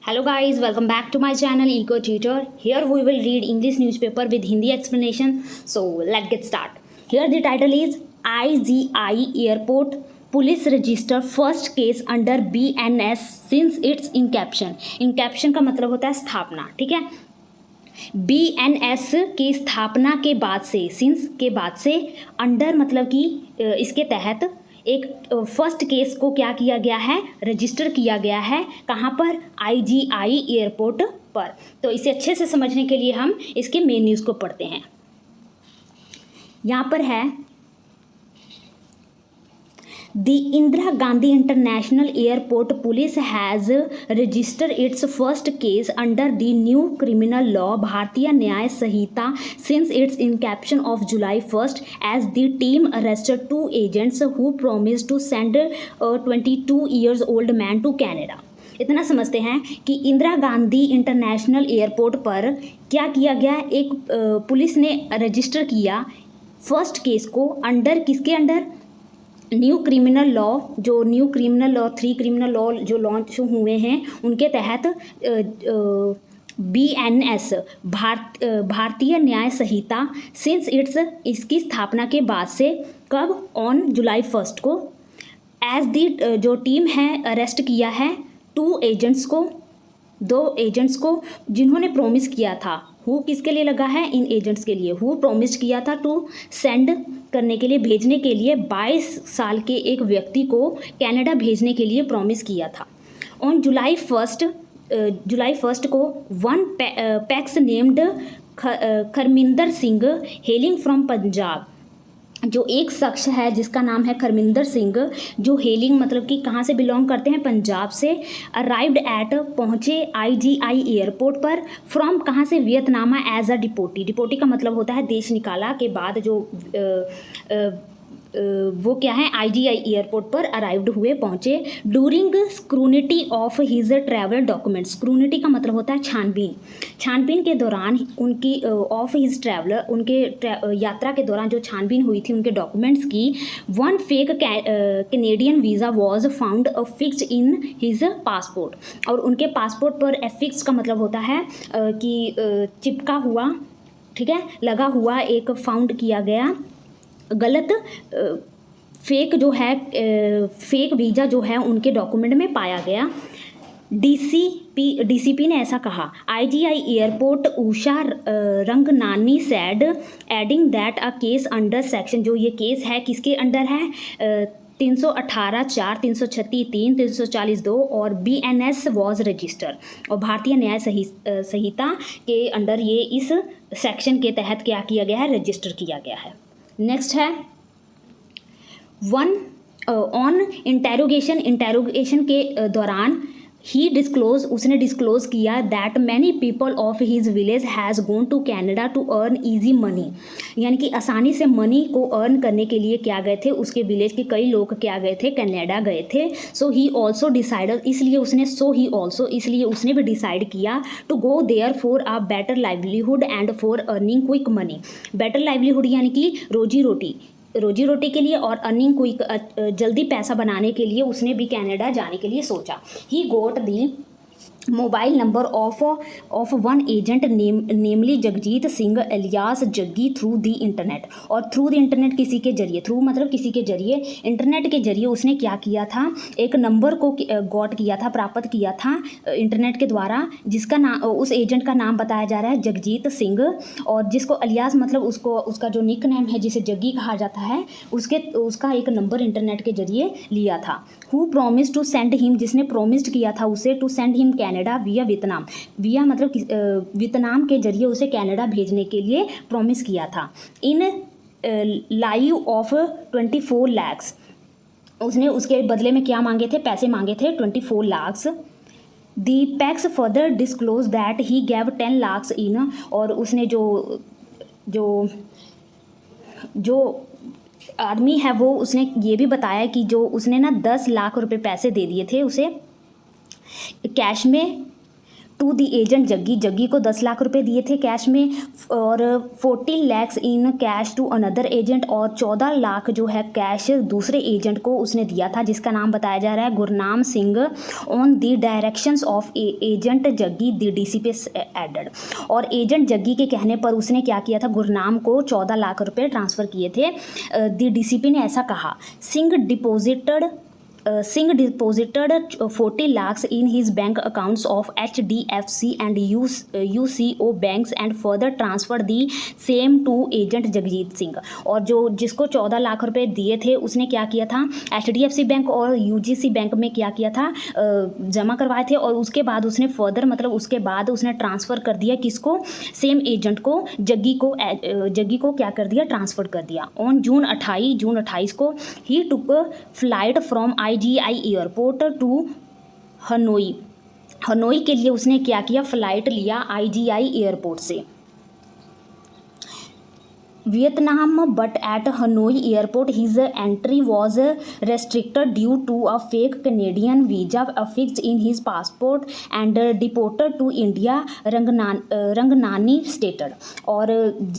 Hello guys, welcome back to my channel Eco Tutor. Here we will read English newspaper with Hindi explanation. So let's get start. Here the title is IGI Airport Police Register First Case under BNS since its inception. Inception का मतलब होता है स्थापना, ठीक है। BNS की स्थापना के बाद से, सिंस के बाद से, अंडर मतलब कि इसके तहत एक फर्स्ट केस को क्या किया गया है, रजिस्टर किया गया है। कहाँ पर? IGI एयरपोर्ट पर। तो इसे अच्छे से समझने के लिए हम इसके मेन न्यूज़ को पढ़ते हैं। यहाँ पर है The Indira Gandhi International Airport Police has registered its first case under the new criminal law Bharatiya Nyaya Sanhita since its inception of July 1st, as the team arrested two agents who promised to send a 22-year-old man to Canada. इतना समझते हैं कि Indira Gandhi international airport पर क्या किया गया, एक police ने रजिस्टर किया फर्स्ट केस को अंडर, किसके अंडर? न्यू क्रिमिनल लॉ, जो new criminal law 3 criminal law जो लॉन्च हुए हैं उनके तहत BNS भारतीय न्याय संहिता सिंस इट्स, इसकी स्थापना के बाद से, कब? ऑन जुलाई 1 को। एज दी, जो टीम है अरेस्ट किया है 2 एजेंट्स को, 2 एजेंट्स को जिन्होंने प्रॉमिस किया था। हु किसके लिए लगा है? इन एजेंट्स के लिए। हु प्रॉमिस किया था टू सेंड, करने के लिए, भेजने के लिए 22 साल के एक व्यक्ति को कनाडा भेजने के लिए प्रॉमिस किया था। ऑन जुलाई 1 को one pax named Kharminder Singh hailing from Punjab, जो एक शख्स है जिसका नाम है खरमिंदर सिंह, जो हेलिंग मतलब कि कहाँ से बिलोंग करते हैं? पंजाब से। अराइव्ड एट, पहुँचे IGI एयरपोर्ट पर, फ्रॉम कहाँ से? Vietnam, as a deportee. Deportee का मतलब होता है देश निकाला के बाद, जो वो क्या है, IGI एयरपोर्ट पर अराइव्ड हुए, पहुँचे। During scrutiny of his travel documents, scrutiny का मतलब होता है छानबीन। छानबीन के दौरान उनकी, ऑफ हिज ट्रैवलर, उनके यात्रा के दौरान जो छानबीन हुई थी उनके डॉक्यूमेंट्स की, one fake Canadian visa was found fixed in his passport, और उनके पासपोर्ट पर फिक्स का मतलब होता है कि चिपका हुआ, ठीक है, लगा हुआ, एक फाउंड किया गया गलत फेक जो है, फेक वीज़ा जो है उनके डॉक्यूमेंट में पाया गया। DCP ने ऐसा कहा। IGI airport Usha Ranganani said, adding that a case under section, जो ये केस है किसके अंडर है? 318(4), 336(3), 340(2 और BNS वॉज रजिस्टर, और भारतीय न्याय संहिता के अंडर ये इस सेक्शन के तहत क्या किया गया है? रजिस्टर किया गया है। नेक्स्ट है ऑन इंटेरोगेशन के दौरान ही डिस्क्लोज, उसने डिस्क्लोज किया that many people of his village has gone to Canada to earn easy money, यानी कि आसानी से मनी को अर्न करने के लिए क्या गए थे, उसके विलेज के कई लोग क्या गए थे? कनाडा गए थे। सो ही ऑल्सो डिसाइडेड, इसलिए उसने भी डिसाइड किया to go there for a better livelihood and for earning quick money. Better livelihood यानी कि रोजी रोटी के लिए, और अर्निंग क्विक, जल्दी पैसा बनाने के लिए उसने भी कनाडा जाने के लिए सोचा। He got the mobile number of one agent namely Jagjit Singh alias Jaggi through the internet, और थ्रू द इंटरनेट किसी के जरिए, थ्रू मतलब किसी के जरिए, इंटरनेट के जरिए उसने क्या किया था? एक नंबर को गॉट किया था, प्राप्त किया था इंटरनेट के द्वारा, जिसका नाम, उस एजेंट का नाम बताया जा रहा है जगजीत सिंह, और जिसको अलियास मतलब उसका जो निक नेम है जिसे जग्गी कहा जाता है, उसका एक नंबर इंटरनेट के जरिए लिया था। Who promise to send him, जिसने प्रोमिस्ड किया था उसे, to send him Canada via Vietnam, via मतलब वियतनाम के जरिए उसे कनाडा भेजने के लिए प्रॉमिस किया था। इन लाइव ऑफ 24 लाख, उसने उसके बदले में क्या मांगे थे? पैसे मांगे थे 24 lakh. The pax further disclose that he gave 10 lakh in, और उसने जो आदमी है वो, उसने ये भी बताया कि जो उसने ना 10 लाख रुपए पैसे दे दिए थे उसे कैश में, to the agent Jaggi, Jaggi को 10 लाख रुपए दिए थे कैश में, और 14 lakhs in cash to another agent, और 14 लाख जो है कैश दूसरे एजेंट को उसने दिया था, जिसका नाम बताया जा रहा है Gurnam Singh. On the directions of agent Jaggi the DCP aided, और एजेंट जग्गी के कहने पर उसने क्या किया था, गुरनाम को 14 लाख रुपए ट्रांसफ़र किए थे। द डीसीपी ने ऐसा कहा, Singh deposited 40 lakhs in his bank accounts of HDFC and UCO banks and further transferred the same to agent Jagjit Singh. और जो जिसको 14 लाख रुपए दिए थे उसने क्या किया था, HDFC बैंक और UGC बैंक में क्या किया था, जमा करवाए थे, और उसके बाद उसने फर्दर मतलब उसके बाद उसने ट्रांसफ़र कर दिया किसको, सेम एजेंट को, जग्गी को क्या कर दिया, ट्रांसफ़र कर दिया। ऑन जून 28 को he took flight from IGI airport to Hanoi के लिए उसने क्या किया, फ्लाइट लिया IGI एयरपोर्ट से Vietnam, but at Hanoi airport his entry was restricted due to a fake Canadian visa affixed in his passport and deported to India Ranganani stated. और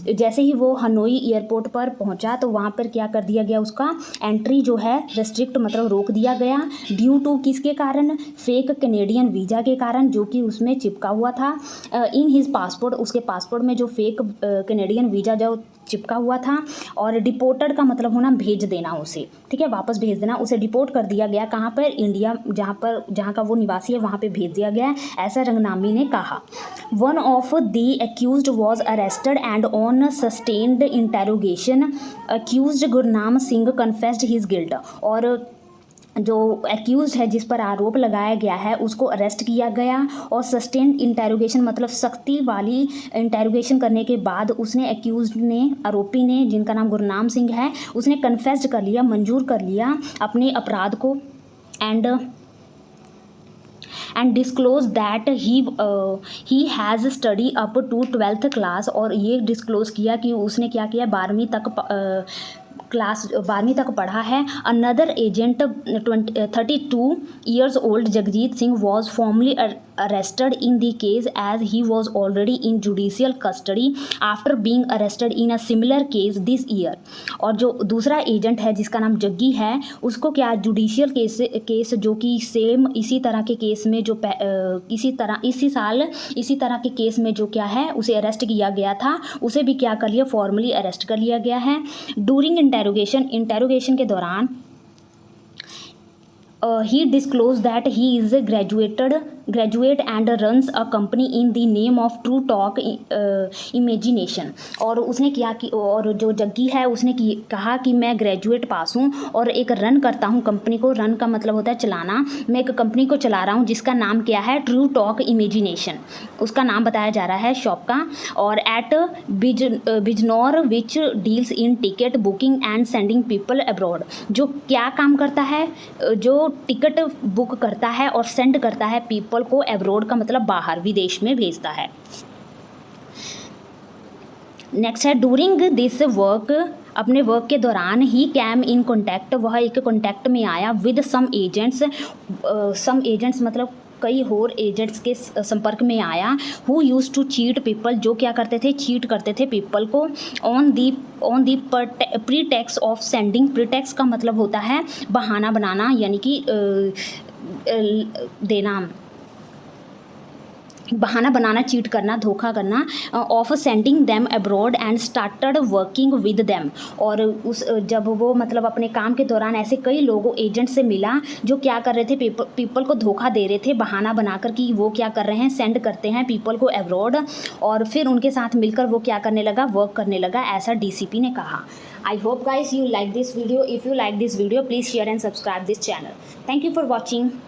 जैसे ही वो हनोई एयरपोर्ट पर पहुंचा तो वहाँ पर क्या कर दिया गया, उसका एंट्री जो है रेस्ट्रिक्ट मतलब रोक दिया गया, ड्यू टू किसके कारण, फेक कैनेडियन वीज़ा के कारण, जो कि उसमें चिपका हुआ था इन हिज पासपोर्ट, उसके पासपोर्ट में जो फेक कैनेडियन वीज़ा जो चिपका हुआ था। और डिपोर्टेड का मतलब होना भेज देना उसे, ठीक है, वापस भेज देना, उसे डिपोर्ट कर दिया गया, कहाँ पर, इंडिया, जहाँ का वो निवासी है वहाँ पे भेज दिया गया, ऐसा रंगनामी ने कहा। One of the accused was arrested and on sustained interrogation accused Gurnam Singh confessed his guilt. और जो एक्यूज है, जिस पर आरोप लगाया गया है, उसको अरेस्ट किया गया, और सस्टेन्ड इंटेरोगेशन मतलब सख्ती वाली इंटेरोगेशन करने के बाद उसने एक्यूज ने, आरोपी ने, जिनका नाम गुरनाम सिंह है, उसने कन्फेस्ड कर लिया, मंजूर कर लिया अपने अपराध को, and disclose that he has study up to 12th class. और ये डिस्क्लोज किया कि उसने क्या किया, 12वीं तक पढ़ा है। Another agent 32 years old Jagjit Singh was formally arrested in the case as he was already in judicial custody after being arrested in a similar case this year. और जो दूसरा एजेंट है जिसका नाम जग्गी है, उसको क्या जुडिशियल केस जो कि सेम इसी तरह के केस में जो इसी तरह के केस में जो क्या है उसे अरेस्ट किया गया था, उसे भी क्या कर लिया, फॉर्मली अरेस्ट कर लिया गया है। डूरिंग इंटेरोगेशन के दौरान he disclosed that he is a graduate and runs a company in the name of True Talk Imagination। और उसने किया कि, और जो जग्गी है उसने कहा कि मैं ग्रेजुएट पास हूँ और एक रन करता हूँ कंपनी को, रन का मतलब होता है चलाना, मैं एक कंपनी को चला रहा हूँ जिसका नाम क्या है, ट्रू टॉक इमेजिनेशन, उसका नाम बताया जा रहा है शॉप का। और at Bijnor which deals in ticket booking and sending people abroad, जो क्या काम करता है, जो टिकट बुक करता है और सेंड करता है पीपल को, एब्रोड का मतलब बाहर, विदेश में भेजता है। नेक्स्ट है डूरिंग दिस वर्क, अपने वर्क के दौरान ही कैम इन कॉन्टैक्ट, वह एक कॉन्टैक्ट में आया विद सम एजेंट्स मतलब कई और एजेंट्स के संपर्क में आया, who use to cheat people, जो क्या करते थे, चीट करते थे पीपल को, on the pretext of sending, pretext का मतलब होता है बहाना बनाना, यानी कि बहाना बनाना, चीट करना, धोखा करना, of sending them abroad and started working with them. और जब वो मतलब अपने काम के दौरान ऐसे कई लोगों एजेंट से मिला जो क्या कर रहे थे, पीपल को धोखा दे रहे थे, बहाना बनाकर कि वो क्या कर रहे हैं, सेंड करते हैं पीपल को अब्रॉड, और फिर उनके साथ मिलकर वो क्या करने लगा, वर्क करने लगा, ऐसा डीसीपी ने कहा। I hope guys you like this video. If you like this video, please share and subscribe this channel. Thank you for watching.